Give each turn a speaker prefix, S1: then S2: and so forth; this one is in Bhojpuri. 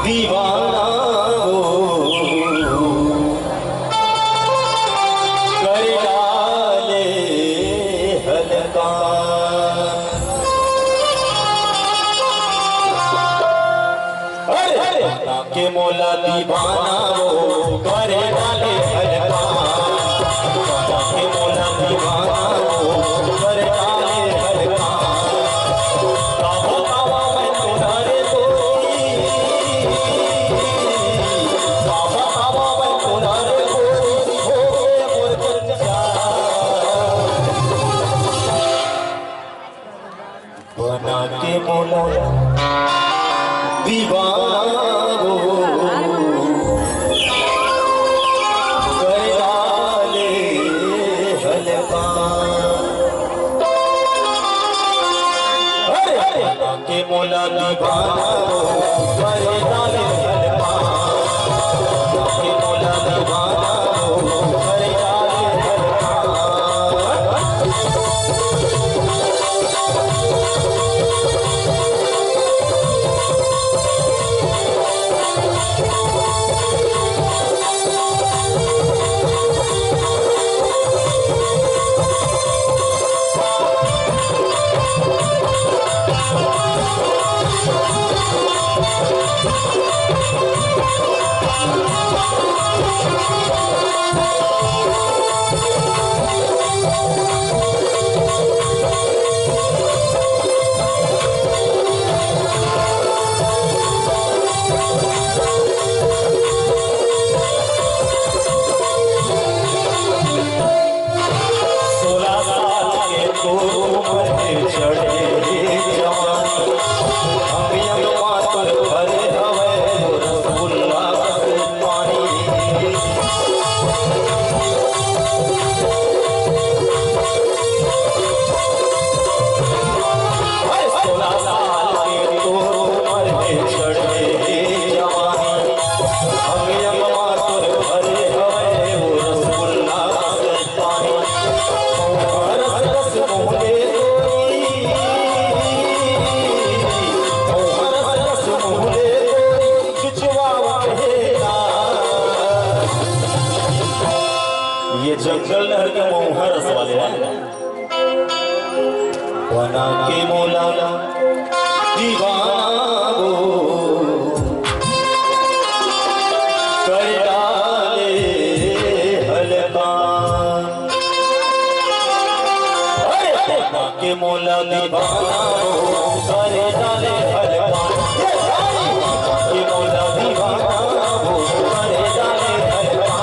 S1: दीवाना वो कर डाले हल्का के मौला दीवाना वो कर डाले हल्का के मौला दीवाना वो कर डाले हल्का बना के मौला दीवाना वो कर डाले हल्का बना के मौला दीवाना वो कर डाले हल्का बना के मौला दीवाना वो कर डाले हल्का ये जंगल नहर के मोहर रस वाले हैं बना के मौला दीवाना वो कर डाले हल्का बना के मौला दीवाना वो कर डाले हल्का बना के मौला दीवाना वो कर डाले हल्का